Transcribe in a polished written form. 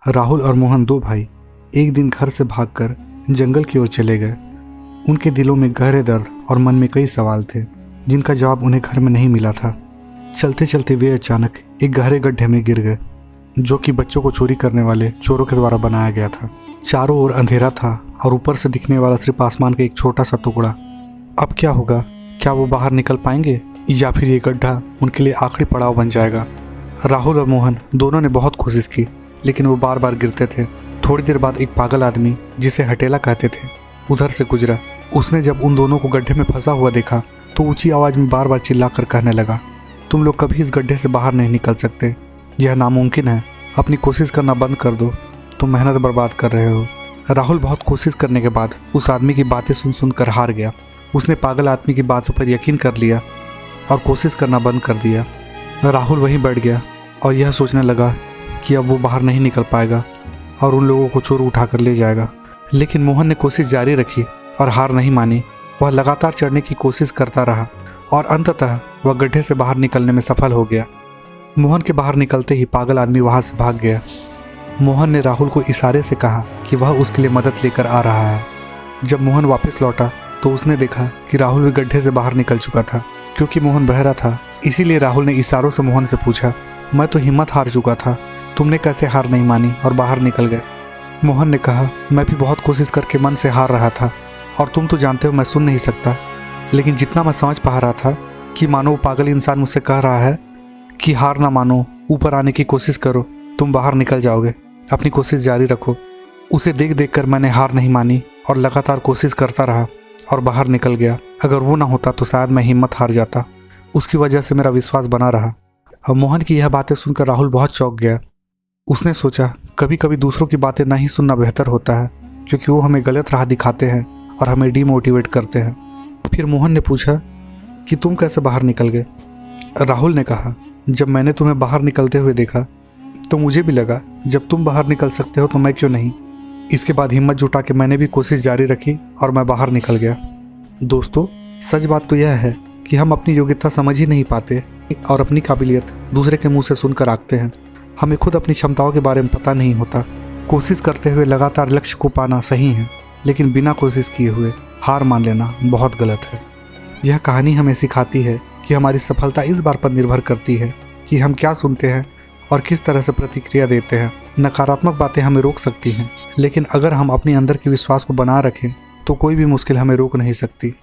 राहुल और मोहन दो भाई एक दिन घर से भागकर जंगल की ओर चले गए। उनके दिलों में गहरे दर्द और मन में कई सवाल थे जिनका जवाब उन्हें घर में नहीं मिला था। चलते चलते वे अचानक एक गहरे गड्ढे में गिर गए जो कि बच्चों को चोरी करने वाले चोरों के द्वारा बनाया गया था। चारों ओर अंधेरा था और ऊपर से दिखने वाला सिर्फ आसमान का एक छोटा सा टुकड़ा। अब क्या होगा? क्या वो बाहर निकल पाएंगे या फिर ये गड्ढा उनके लिए आखिरी पड़ाव बन जाएगा? राहुल और मोहन दोनों ने बहुत कोशिश की लेकिन वो बार बार गिरते थे। थोड़ी देर बाद एक पागल आदमी जिसे हटेला कहते थे उधर से गुजरा। उसने जब उन दोनों को गड्ढे में फंसा हुआ देखा तो ऊंची आवाज़ में बार बार चिल्लाकर कहने लगा, तुम लोग कभी इस गड्ढे से बाहर नहीं निकल सकते, यह नामुमकिन है, अपनी कोशिश करना बंद कर दो, तुम मेहनत बर्बाद कर रहे हो। राहुल बहुत कोशिश करने के बाद उस आदमी की बातें सुन कर हार गया। उसने पागल आदमी की बातों पर यकीन कर लिया और कोशिश करना बंद कर दिया। राहुल वहीं बैठ गया और यह सोचने लगा कि अब वो बाहर नहीं निकल पाएगा और उन लोगों को चोर उठा कर ले जाएगा। लेकिन मोहन ने कोशिश जारी रखी और हार नहीं मानी। वह लगातार चढ़ने की कोशिश करता रहा और अंततः वह गड्ढे से बाहर निकलने में सफल हो गया। मोहन के बाहर निकलते ही पागल आदमी वहां से भाग गया। मोहन ने राहुल को इशारे से कहा कि वह उसके लिए मदद लेकर आ रहा है। जब मोहन वापस लौटा तो उसने देखा कि राहुल भी गड्ढे से बाहर निकल चुका था। क्योंकि मोहन बहरा था इसीलिए राहुल ने इशारों से मोहन से पूछा, मैं तो हिम्मत हार चुका था, तुमने कैसे हार नहीं मानी और बाहर निकल गए? मोहन ने कहा, मैं भी बहुत कोशिश करके मन से हार रहा था और तुम तो जानते हो मैं सुन नहीं सकता, लेकिन जितना मैं समझ पा रहा था कि मानो वो पागल इंसान मुझसे कह रहा है कि हार ना मानो, ऊपर आने की कोशिश करो, तुम बाहर निकल जाओगे, अपनी कोशिश जारी रखो। उसे देख देख कर मैंने हार नहीं मानी और लगातार कोशिश करता रहा और बाहर निकल गया। अगर वो ना होता तो शायद मैं हिम्मत हार जाता, उसकी वजह से मेरा विश्वास बना रहा। और मोहन की यह बातें सुनकर राहुल बहुत चौंक गया। उसने सोचा कभी कभी दूसरों की बातें ना ही सुनना बेहतर होता है क्योंकि वो हमें गलत राह दिखाते हैं और हमें डीमोटिवेट करते हैं। फिर मोहन ने पूछा कि तुम कैसे बाहर निकल गए? राहुल ने कहा, जब मैंने तुम्हें बाहर निकलते हुए देखा तो मुझे भी लगा जब तुम बाहर निकल सकते हो तो मैं क्यों नहीं। इसके बाद हिम्मत जुटा के मैंने भी कोशिश जारी रखी और मैं बाहर निकल गया। दोस्तों, सच बात तो यह है कि हम अपनी योग्यता समझ ही नहीं पाते और अपनी काबिलियत दूसरे के मुंह से सुनकर आंकते हैं। हमें खुद अपनी क्षमताओं के बारे में पता नहीं होता। कोशिश करते हुए लगातार लक्ष्य को पाना सही है, लेकिन बिना कोशिश किए हुए हार मान लेना बहुत गलत है। यह कहानी हमें सिखाती है कि हमारी सफलता इस बात पर निर्भर करती है कि हम क्या सुनते हैं और किस तरह से प्रतिक्रिया देते हैं। नकारात्मक बातें हमें रोक सकती हैं, लेकिन अगर हम अपने अंदर के विश्वास को बना रखें तो कोई भी मुश्किल हमें रोक नहीं सकती।